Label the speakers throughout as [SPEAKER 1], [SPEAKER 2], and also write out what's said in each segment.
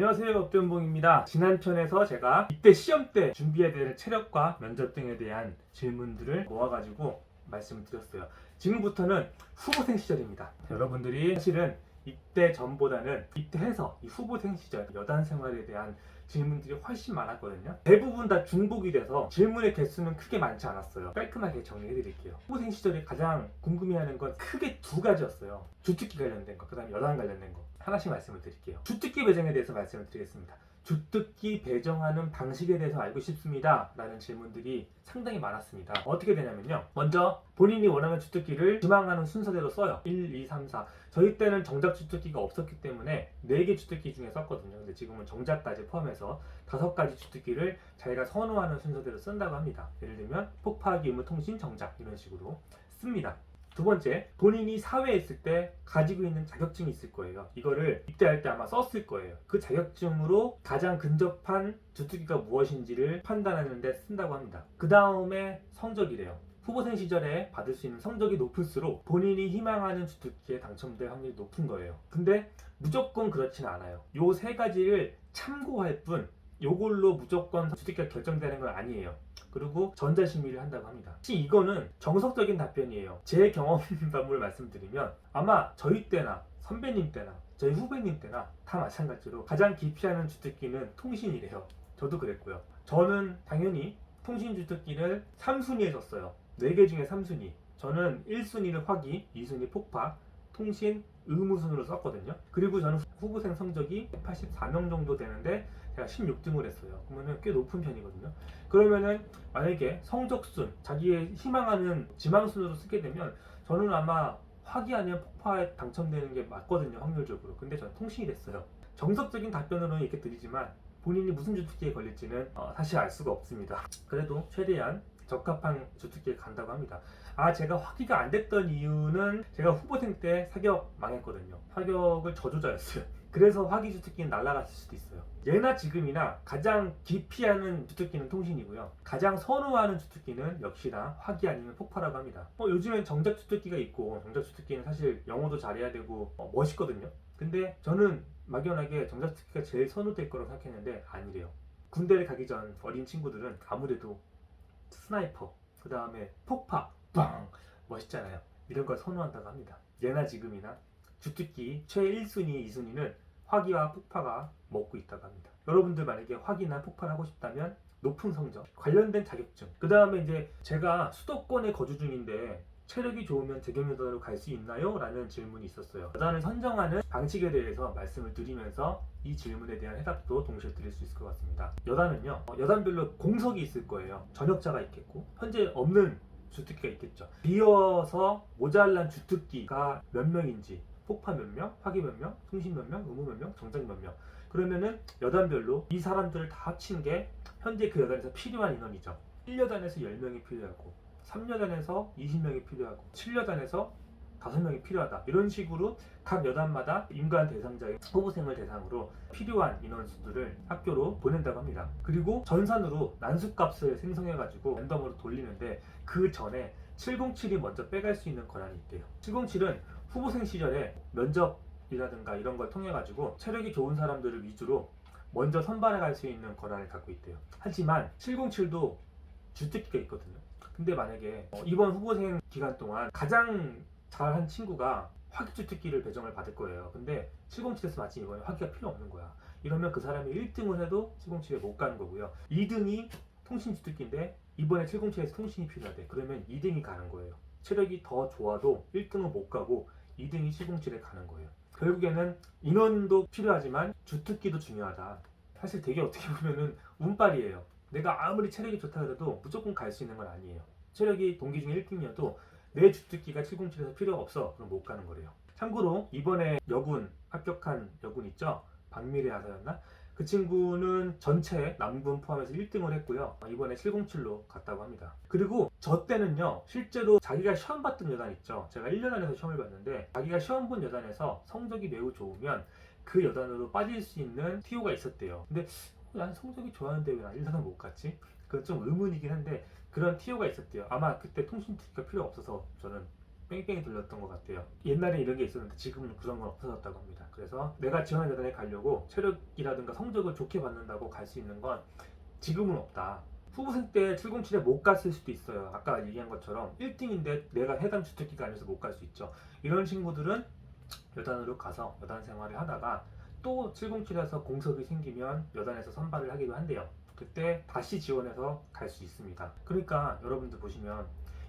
[SPEAKER 1] 안녕하세요, 박변봉입니다. 지난 편에서 제가 이때 시험 때 준비해야 되는 체력과 면접 등에 대한 질문들을 모아가지고 말씀을 드렸어요. 지금부터는 후보생 시절입니다. 여러분들이 사실은 이때 전보다는 이때 해서 이 후보생 시절 여단 생활에 대한 질문들이 훨씬 많았거든요. 대부분 다 중복이 돼서 질문의 개수는 크게 많지 않았어요. 깔끔하게 정리해 드릴게요. 후보생 시절에 가장 궁금해하는 건 크게 두 가지였어요. 주특기 관련된 거, 그 다음에 여단 관련된 거. 하나씩 말씀을 드릴게요. 주특기 배정에 대해서 말씀을 드리겠습니다. 주특기 배정하는 방식에 대해서 알고 싶습니다 라는 질문들이 상당히 많았습니다. 어떻게 되냐면요, 먼저 본인이 원하는 주특기를 지망하는 순서대로 써요. 1, 2, 3, 4. 저희 때는 정작 주특기가 없었기 때문에 4개 주특기 중에 썼거든요. 근데 지금은 정작까지 포함해서 5가지 주특기를 자기가 선호하는 순서대로 쓴다고 합니다. 예를 들면 폭파하기, 의무, 통신, 정작 이런 식으로 씁니다. 두 번째, 본인이 사회에 있을 때 가지고 있는 자격증이 있을 거예요. 이거를 입대할 때 아마 썼을 거예요. 그 자격증으로 가장 근접한 주특기가 무엇인지를 판단하는 데 쓴다고 합니다. 그 다음에 성적이래요. 후보생 시절에 받을 수 있는 성적이 높을수록 본인이 희망하는 주특기에 당첨될 확률이 높은 거예요. 근데 무조건 그렇진 않아요. 요 세 가지를 참고할 뿐 요걸로 무조건 주특기가 결정되는 건 아니에요. 그리고 전자심의를 한다고 합니다. 혹시 이거는 정석적인 답변이에요. 제 경험담을 말씀드리면 아마 저희 때나 선배님 때나 저희 후배님 때나 다 마찬가지로 가장 기피하는 주특기는 통신이래요. 저도 그랬고요. 저는 당연히 통신 주특기를 3순위에 줬어요. 4개 중에 3순위. 저는 1순위를 화기, 2순위 폭파, 통신, 의무순으로 썼거든요. 그리고 저는 후보생 성적이 184명 정도 되는데 제가 16등을 했어요. 그러면 꽤 높은 편이거든요. 그러면은 만약에 성적순, 자기의 희망하는 지망순으로 쓰게 되면 저는 아마 화기 아니면 폭파에 당첨되는 게 맞거든요, 확률적으로. 근데 저는 통신이 됐어요. 정석적인 답변으로는 이렇게 드리지만 본인이 무슨 주특기에 걸릴지는 사실 알 수가 없습니다. 그래도 최대한 적합한 주특기에 간다고 합니다. 제가 화기가 안 됐던 이유는 제가 후보생 때 사격 망했거든요. 사격을 저조자였어요. 그래서 화기 주특기는 날아갔을 수도 있어요. 예나 지금이나 가장 기피하는 주특기는 통신이고요. 가장 선호하는 주특기는 역시나 화기 아니면 폭파라고 합니다. 요즘엔 정작 주특기가 있고, 정작 주특기는 사실 영어도 잘해야 되고 멋있거든요. 근데 저는 막연하게 정작 주특기가 제일 선호될 거라고 생각했는데 아니래요. 군대를 가기 전 어린 친구들은 아무래도 스나이퍼, 그 다음에 폭파, 빵! 멋있잖아요. 이런 걸 선호한다고 합니다. 예나 지금이나 주특기 최 1순위, 2순위는 화기와 폭파가 먹고 있다고 합니다. 여러분들 만약에 화기나 폭파를 하고 싶다면 높은 성적, 관련된 자격증, 그 다음에 이제 제가 수도권에 거주 중인데 체력이 좋으면 재경여단으로 갈 수 있나요? 라는 질문이 있었어요. 여단을 선정하는 방식에 대해서 말씀을 드리면서 이 질문에 대한 해답도 동시에 드릴 수 있을 것 같습니다. 여단은요, 여단별로 공석이 있을 거예요. 전역자가 있겠고, 현재 없는 주특기가 있겠죠. 비어서 모자란 주특기가 몇 명인지, 폭파 몇 명, 화기 몇 명, 통신 몇 명, 의무 몇 명, 정작 몇 명. 그러면은 여단별로 이 사람들을 다 합친 게 현재 그 여단에서 필요한 인원이죠. 1여단에서 10명이 필요하고, 3여단에서 20명이 필요하고, 7여단에서 5명이 필요하다. 이런 식으로 각 여단마다 임관 대상자의 후보생을 대상으로 필요한 인원수들을 학교로 보낸다고 합니다. 그리고 전산으로 난수값을 생성해가지고 랜덤으로 돌리는데 그 전에 707이 먼저 빼갈 수 있는 권한이 있대요. 707은 후보생 시절에 면접이라든가 이런 걸 통해가지고 체력이 좋은 사람들을 위주로 먼저 선발해 갈 수 있는 권한을 갖고 있대요. 하지만 707도 주특기가 있거든요. 근데 만약에 이번 후보생 기간 동안 가장 잘한 친구가 화기 주특기를 배정을 받을 거예요. 근데 707에서 마침 이번에 화기가 필요 없는 거야. 이러면 그 사람이 1등을 해도 707에 못 가는 거고요. 2등이 통신 주특기인데 이번에 707에서 통신이 필요하대. 그러면 2등이 가는 거예요. 체력이 더 좋아도 1등은 못 가고 2등이 707에 가는 거예요. 결국에는 인원도 필요하지만 주특기도 중요하다. 사실 되게 어떻게 보면은 운빨이에요. 내가 아무리 체력이 좋다 그래도 무조건 갈 수 있는 건 아니에요. 체력이 동기 중에 1등이어도 내 주특기가 707에서 필요가 없어. 그럼 못 가는 거래요. 참고로 이번에 여군 합격한 여군 있죠? 박미래 하사였나? 그 친구는 전체 남군 포함해서 1등을 했고요. 이번에 707로 갔다고 합니다. 그리고 저 때는요, 실제로 자기가 시험 봤던 여단 있죠? 제가 1여단에서 시험을 봤는데 자기가 시험 본 여단에서 성적이 매우 좋으면 그 여단으로 빠질 수 있는 TO가 있었대요. 근데 난 성적이 좋았는데 왜 난 1여단 못 갔지? 그건 좀 의문이긴 한데 그런 TO가 있었대요. 아마 그때 통신 특기가 필요 없어서 저는 뺑뺑이 돌렸던 것 같아요. 옛날에 이런 게 있었는데 지금은 그런 건 없어졌다고 합니다. 그래서 내가 지원한 여단에 가려고 체력이라든가 성적을 좋게 받는다고 갈 수 있는 건 지금은 없다. 후보생 때 707에 못 갔을 수도 있어요. 아까 얘기한 것처럼 1등인데 내가 해당 주특기가 아니어서 못 갈 수 있죠. 이런 친구들은 여단으로 가서 여단 생활을 하다가 또 707에서 공석이 생기면 여단에서 선발을 하기도 한대요. 그때 다시 지원해서 갈 수 있습니다. 그러니까 여러분들 보시면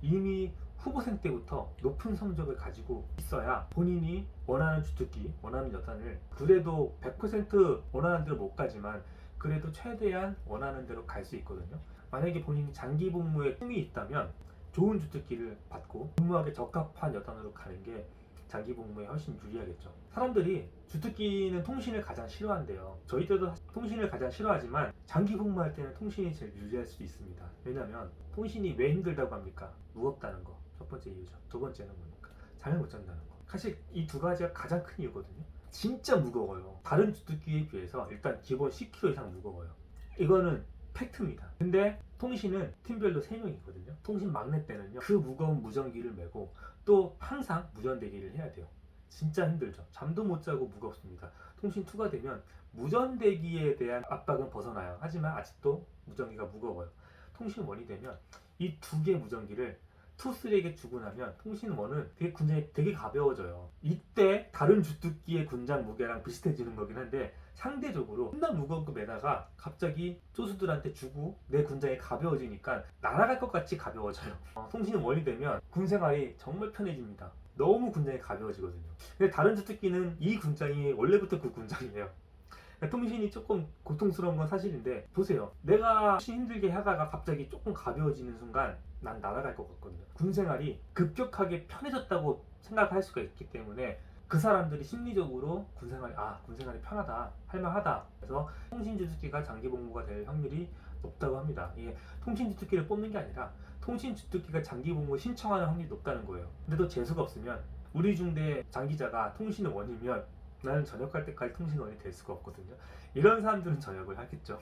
[SPEAKER 1] 이미 후보생 때부터 높은 성적을 가지고 있어야 본인이 원하는 주특기, 원하는 여단을 그래도 100% 원하는 대로 못 가지만 그래도 최대한 원하는 대로 갈 수 있거든요. 만약에 본인이 장기 복무에 꿈이 있다면 좋은 주특기를 받고 복무하기 적합한 여단으로 가는 게 장기 복무에 훨씬 유리하겠죠. 사람들이 주특기는 통신을 가장 싫어한대요. 저희 때도 통신을 가장 싫어하지만 장기 복무할 때는 통신이 제일 유리할 수도 있습니다. 왜냐면 통신이 왜 힘들다고 합니까? 무겁다는 거. 첫 번째 이유죠. 두 번째는 뭡니까? 잠을 못 잔다는 거. 사실 이 두 가지가 가장 큰 이유거든요. 진짜 무거워요. 다른 주특기에 비해서 일단 기본 10kg 이상 무거워요. 이거는 팩트입니다. 근데 통신은 팀별로 3명이거든요. 통신 막내 때는요, 그 무거운 무전기를 메고 또 항상 무전대기를 해야 돼요. 진짜 힘들죠. 잠도 못 자고 무겁습니다. 통신 2가 되면 무전대기에 대한 압박은 벗어나요. 하지만 아직도 무전기가 무거워요. 통신 1이 되면 이 2개 무전기를 투3에게 주고 나면 통신 1은 되게 군장이 되게 가벼워져요. 이때 다른 주특기의 군장 무게랑 비슷해지는 거긴 한데 상대적으로 존나 무거운 거 메다가 갑자기 쪼수들한테 주고 내 군장이 가벼워지니까 날아갈 것 같이 가벼워져요. 통신 1이 되면 군생활이 정말 편해집니다. 너무 군장이 가벼워지거든요. 근데 다른 주특기는 이 군장이 원래부터 그 군장이에요. 통신이 조금 고통스러운 건 사실인데 보세요. 내가 힘들게 하다가 갑자기 조금 가벼워지는 순간 난 날아갈 것 같거든요. 군생활이 급격하게 편해졌다고 생각할 수가 있기 때문에 그 사람들이 심리적으로 군생활이 편하다, 할만하다. 그래서 통신주특기가 장기 복무가 될 확률이 높다고 합니다. 이게 통신주특기를 뽑는 게 아니라 통신주특기가 장기 복무 신청하는 확률이 높다는 거예요. 근데 또 재수가 없으면 우리 중대 장기자가 통신은 1이면 나는 전역할 때까지 통신원이 될 수가 없거든요. 이런 사람들은 전역을 하겠죠.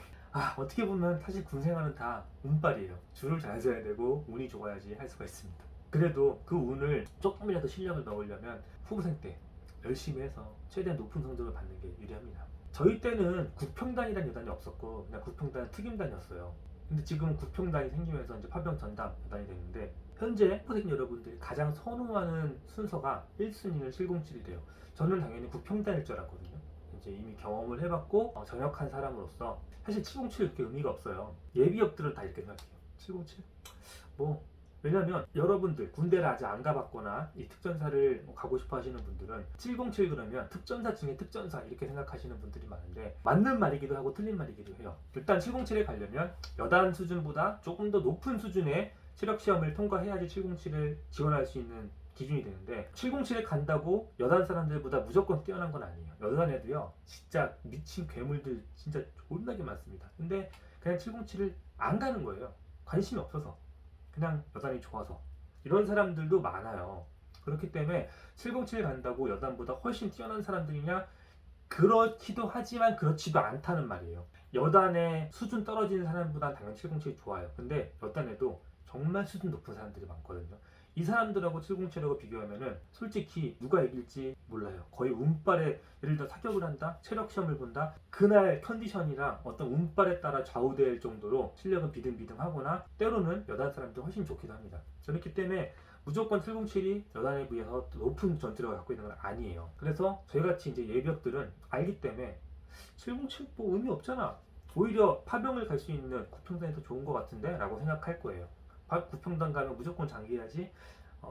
[SPEAKER 1] 어떻게 보면 사실 군생활은 다 운빨이에요. 줄을 잘 서야 되고 운이 좋아야지 할 수가 있습니다. 그래도 그 운을 조금이라도 실력을 넣으려면 후보생 때 열심히 해서 최대한 높은 성적을 받는 게 유리합니다. 저희 때는 구평단이라는 여단이 없었고 그냥 구평단은 특임단이었어요. 근데 지금 구평단이 생기면서 이제 파병 전담 여단이 됐는데 현재 후보생 여러분들이 가장 선호하는 순서가 1순위는 707이래요. 저는 당연히 구평단일 줄 알았거든요. 이제 이미 경험을 해봤고 전역한 사람으로서 사실 707 그렇게 의미가 없어요. 예비역들은 다 이렇게 생각해요. 707? 왜냐면 여러분들 군대를 아직 안 가봤거나 이 특전사를 가고 싶어 하시는 분들은 707 그러면 특전사 중에 특전사 이렇게 생각하시는 분들이 많은데 맞는 말이기도 하고 틀린 말이기도 해요. 일단 707에 가려면 여단 수준보다 조금 더 높은 수준의 체력 시험을 통과해야지 707을 지원할 수 있는 기준이 되는데 707에 간다고 여단 사람들보다 무조건 뛰어난 건 아니에요. 여단에도요 진짜 미친 괴물들 진짜 존나게 많습니다. 근데 그냥 707을 안 가는 거예요. 관심이 없어서 그냥 여단이 좋아서. 이런 사람들도 많아요. 그렇기 때문에 707 간다고 여단보다 훨씬 뛰어난 사람들이냐? 그렇기도 하지만 그렇지도 않다는 말이에요. 여단의 수준 떨어지는 사람보다는 당연히 707이 좋아요. 근데 여단에도 정말 수준 높은 사람들이 많거든요. 이 사람들하고 707하고 비교하면은 솔직히 누가 이길지 몰라요. 거의 운빨에 예를 들어 사격을 한다, 체력 시험을 본다, 그날 컨디션이랑 어떤 운빨에 따라 좌우될 정도로 실력은 비등비등하거나 때로는 여단 사람들 훨씬 좋기도 합니다. 그렇기 때문에 무조건 707이 여단에 비해서 높은 전투력을 갖고 있는 건 아니에요. 그래서 저희같이 이제 예비역들은 알기 때문에 707 뭐 의미 없잖아. 오히려 파병을 갈 수 있는 구평단이 더 좋은 것 같은데 라고 생각할 거예요. 구평단 가면 무조건 장기해야지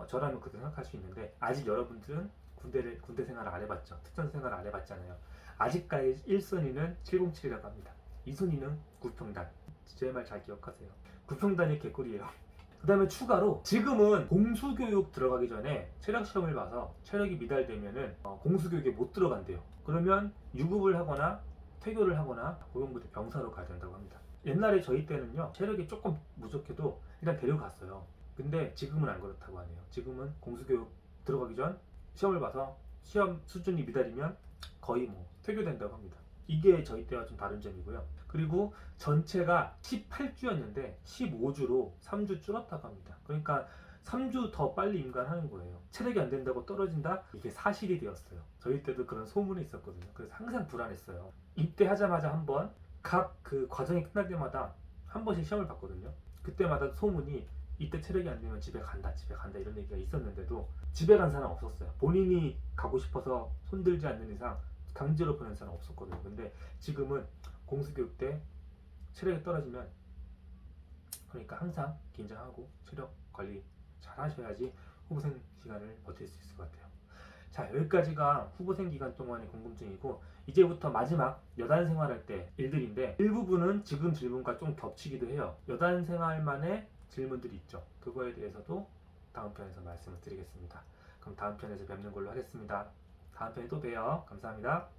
[SPEAKER 1] 저라면 그렇게 생각할 수 있는데 아직 여러분들은 군대 생활을 안 해봤죠. 특전 생활을 안 해봤잖아요. 아직까지 1순위는 707이라고 합니다. 2순위는 구평단. 제 말 잘 기억하세요. 구평단이 개꿀이에요. 그 다음에 추가로 지금은 공수교육 들어가기 전에 체력 시험을 봐서 체력이 미달되면은 공수교육에 못 들어간대요. 그러면 유급을 하거나 퇴교를 하거나 고용부대 병사로 가야 된다고 합니다. 옛날에 저희 때는요 체력이 조금 부족해도 일단 데려갔어요. 근데 지금은 안 그렇다고 하네요. 지금은 공수교육 들어가기 전 시험을 봐서 시험 수준이 미달이면 거의 퇴교된다고 합니다. 이게 저희 때와 좀 다른 점이고요. 그리고 전체가 18주였는데 15주로 3주 줄었다고 합니다. 그러니까 3주 더 빨리 임관하는 거예요. 체력이 안 된다고 떨어진다? 이게 사실이 되었어요. 저희 때도 그런 소문이 있었거든요. 그래서 항상 불안했어요. 입대하자마자 한번 각 그 과정이 끝날 때마다 한 번씩 시험을 봤거든요. 그때마다 소문이 이때 체력이 안 되면 집에 간다, 집에 간다 이런 얘기가 있었는데도 집에 간 사람 없었어요. 본인이 가고 싶어서 손들지 않는 이상 강제로 보낸 사람 없었거든요. 근데 지금은 공수교육 때 체력이 떨어지면 그러니까 항상 긴장하고 체력 관리 잘 하셔야지 후보생 기간을 버틸 수 있을 것 같아요. 자, 여기까지가 후보생 기간 동안의 궁금증이고 이제부터 마지막 여단 생활할 때 일들인데 일부분은 지금 질문과 좀 겹치기도 해요. 여단 생활만의 질문들이 있죠. 그거에 대해서도 다음 편에서 말씀을 드리겠습니다. 그럼 다음 편에서 뵙는 걸로 하겠습니다. 다음 편에 또 봬요. 감사합니다.